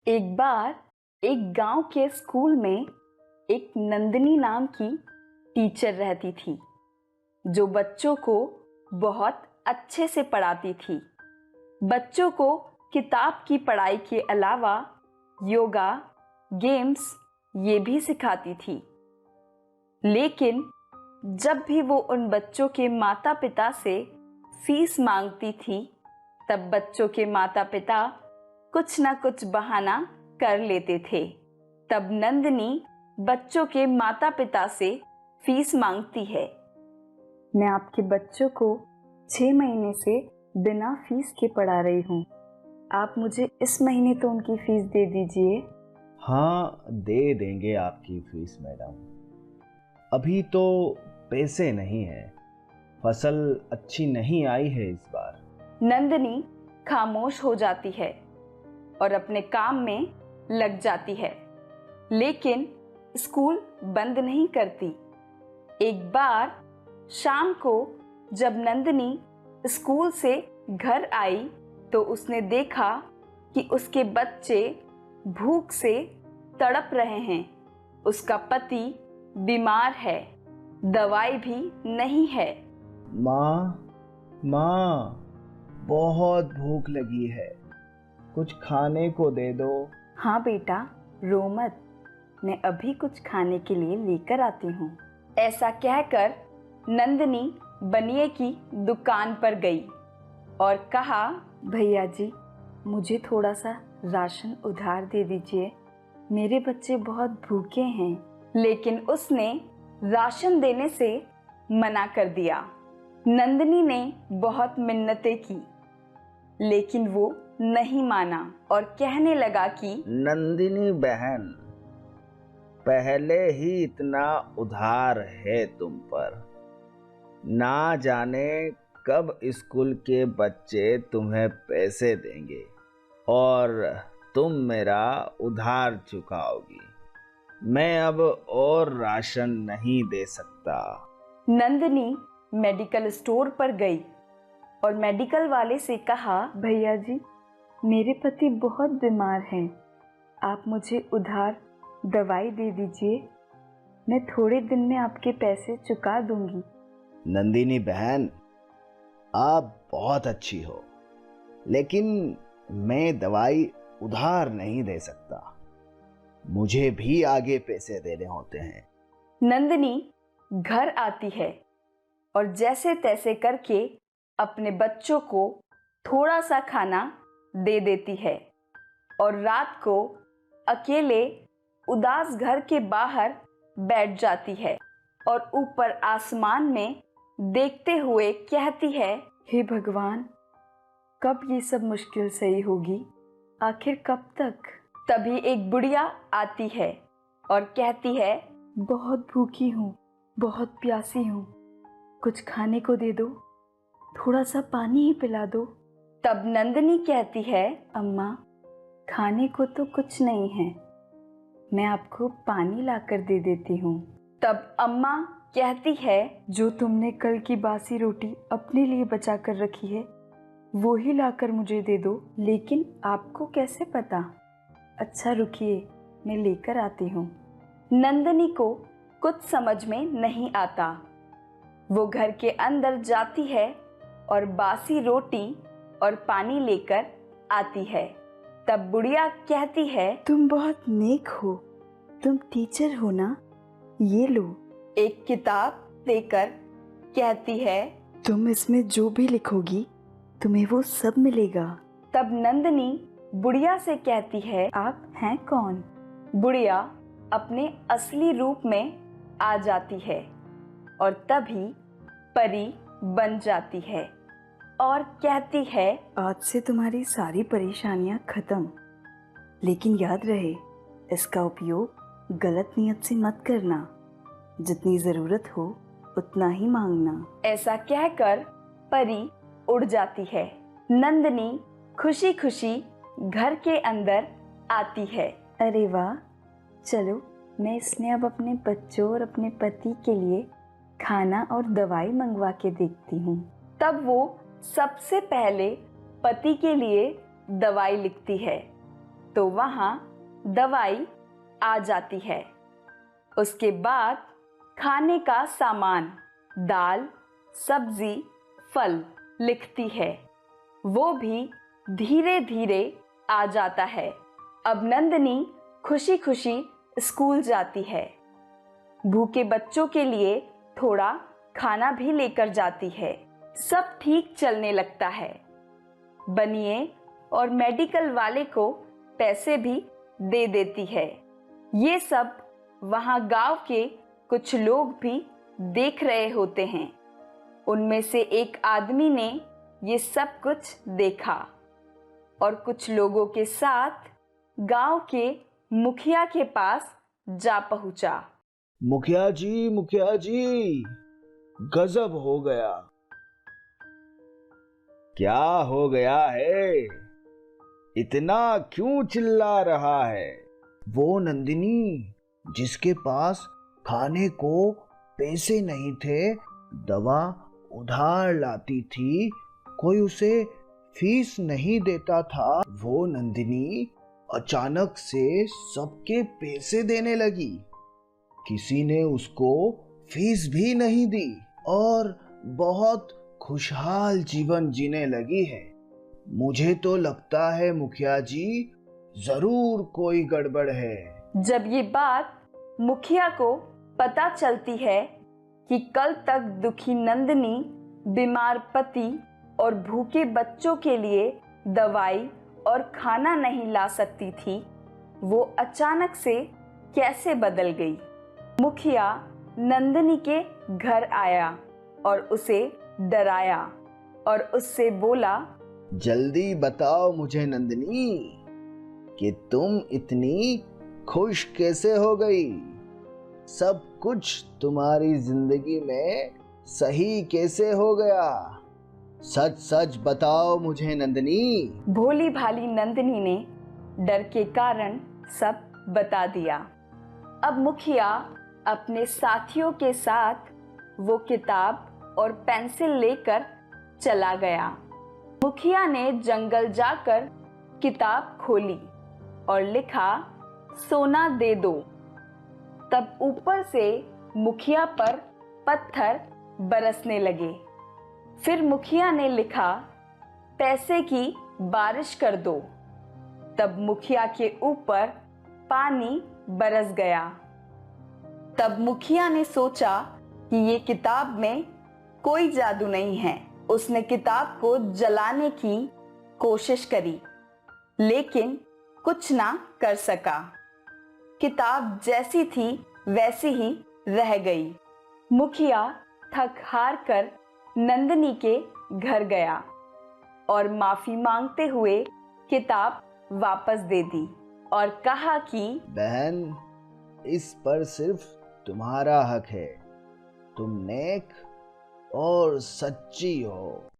एक बार एक गांव के स्कूल में एक नंदिनी नाम की टीचर रहती थी जो बच्चों को बहुत अच्छे से पढ़ाती थी। बच्चों को किताब की पढ़ाई के अलावा योगा, गेम्स ये भी सिखाती थी। लेकिन जब भी वो उन बच्चों के माता पिता से फीस मांगती थी तब बच्चों के माता पिता कुछ ना कुछ बहाना कर लेते थे। तब नंदिनी बच्चों के माता पिता से फीस मांगती है। मैं आपके बच्चों को 6 महीने से बिना फीस के पढ़ा रही हूँ। आप मुझे इस महीने तो उनकी फीस दे दीजिए। हाँ, दे देंगे आपकी फीस मैडम। अभी तो पैसे नहीं है, फसल अच्छी नहीं आई है इस बार। नंदिनी खामोश हो जाती है और अपने काम में लग जाती है, लेकिन स्कूल बंद नहीं करती। एक बार शाम को जब नंदिनी स्कूल से घर आई तो उसने देखा कि उसके बच्चे भूख से तड़प रहे हैं। उसका पति बीमार है, दवाई भी नहीं है। माँ, बहुत भूख लगी है, कुछ खाने को दे दो। हाँ बेटा, रो मत, मैं अभी कुछ खाने के लिए लेकर आती हूँ। ऐसा कहकर नंदिनी बनिए की दुकान पर गई और कहा, भैया जी, मुझे थोड़ा सा राशन उधार दे दीजिए, मेरे बच्चे बहुत भूखे हैं। लेकिन उसने राशन देने से मना कर दिया। नंदिनी ने बहुत मिन्नतें की, लेकिन वो नहीं माना और कहने लगा कि नंदिनी बहन, पहले ही इतना उधार है तुम पर, ना जाने कब स्कूल के बच्चे तुम्हें पैसे देंगे और तुम मेरा उधार चुकाओगी। मैं अब और राशन नहीं दे सकता। नंदिनी मेडिकल स्टोर पर गई और मेडिकल वाले से कहा, भैया जी, मेरे पति बहुत बीमार हैं, आप मुझे उधार दवाई दे दीजिए, मैं थोड़े दिन में आपके पैसे चुका दूंगी। नंदिनी बहन, आप बहुत अच्छी हो, लेकिन मैं दवाई उधार नहीं दे सकता, मुझे भी आगे पैसे देने होते हैं। नंदिनी घर आती है और जैसे तैसे करके अपने बच्चों को थोड़ा सा खाना दे देती है और रात को अकेले उदास घर के बाहर बैठ जाती है और ऊपर आसमान में देखते हुए कहती है, हे भगवान, कब ये सब मुश्किल सही होगी, आखिर कब तक। तभी एक बुढ़िया आती है और कहती है, बहुत भूखी हूँ, बहुत प्यासी हूँ, कुछ खाने को दे दो, थोड़ा सा पानी ही पिला दो। तब नंदिनी कहती है, अम्मा, खाने को तो कुछ नहीं है, मैं आपको पानी लाकर दे देती हूँ। तब अम्मा कहती है, जो तुमने कल की बासी रोटी अपने लिए बचा कर रखी है वो ही लाकर मुझे दे दो। लेकिन आपको कैसे पता? अच्छा रुकिए, मैं लेकर आती हूँ। नंदिनी को कुछ समझ में नहीं आता। वो घर के अंदर जाती है और बासी रोटी और पानी लेकर आती है। तब बुढ़िया कहती है, तुम बहुत नेक हो, तुम टीचर हो ना, ये लो। एक किताब देकर कहती है, तुम इसमें जो भी लिखोगी तुम्हें वो सब मिलेगा। तब नंदिनी बुढ़िया से कहती है, आप हैं कौन? बुढ़िया अपने असली रूप में आ जाती है और तभी परी बन जाती है और कहती है, आज से तुम्हारी सारी परेशानियां खत्म, लेकिन याद रहे, इसका उपयोग गलत नियत से मत करना, जितनी जरूरत हो उतना ही मांगना। ऐसा कहकर परी उड़ जाती है। नंदिनी खुशी खुशी घर के अंदर आती है। अरे वाह, चलो मैं इसमें अब अपने बच्चों और अपने पति के लिए खाना और दवाई मंगवा के देखती हूँ। तब वो सबसे पहले पति के लिए दवाई लिखती है तो वहाँ दवाई आ जाती है। उसके बाद खाने का सामान, दाल, सब्जी, फल लिखती है। वो भी धीरे धीरे आ जाता है। अब नंदनी खुशी खुशी स्कूल जाती है। भूखे बच्चों के लिए थोड़ा खाना भी लेकर जाती है। सब ठीक चलने लगता है। बनिए और मेडिकल वाले को पैसे भी दे देती है। ये सब वहाँ गांव के कुछ लोग भी देख रहे होते हैं। उनमें से एक आदमी ने ये सब कुछ देखा और कुछ लोगों के साथ गांव के मुखिया के पास जा पहुंचा। मुखिया जी, गजब हो गया। क्या हो गया है? इतना क्यों चिल्ला रहा है? वो नंदिनी जिसके पास खाने को पैसे नहीं थे, दवा उधार लाती थी, कोई उसे फीस नहीं देता था, वो नंदिनी अचानक से सबके पैसे देने लगी। किसी ने उसको फीस भी नहीं दी और बहुत खुशहाल जीवन जीने लगी है। मुझे तो लगता है मुखिया जी, जरूर कोई गड़बड़ है। जब ये बात मुखिया को पता चलती है कि कल तक दुखी नंदनी बीमार पति और भूखे बच्चों के लिए दवाई और खाना नहीं ला सकती थी, वो अचानक से कैसे बदल गई। मुखिया नंदनी के घर आया और उसे डराया और उससे बोला, जल्दी बताओ मुझे नंदिनी कि तुम इतनी खुश कैसे हो गई? सब कुछ तुम्हारी जिंदगी में सही कैसे हो गया? सच सच बताओ मुझे नंदिनी। भोली भाली नंदिनी ने डर के कारण सब बता दिया। अब मुखिया अपने साथियों के साथ वो किताब और पेंसिल लेकर चला गया। मुखिया ने जंगल जाकर किताब खोली और लिखा, सोना दे दो। तब ऊपर से मुखिया पर पत्थर बरसने लगे। फिर मुखिया ने लिखा, पैसे की बारिश कर दो। तब मुखिया के ऊपर पानी बरस गया। तब मुखिया ने सोचा कि ये किताब में कोई जादू नहीं है। उसने किताब को जलाने की कोशिश करी, लेकिन कुछ ना कर सका। किताब जैसी थी वैसी ही रह गई। मुखिया थक हार कर नंदनी के घर गया और माफी मांगते हुए किताब वापस दे दी और कहा कि बहन, इस पर सिर्फ तुम्हारा हक है। तुम नेक और सच्ची हो।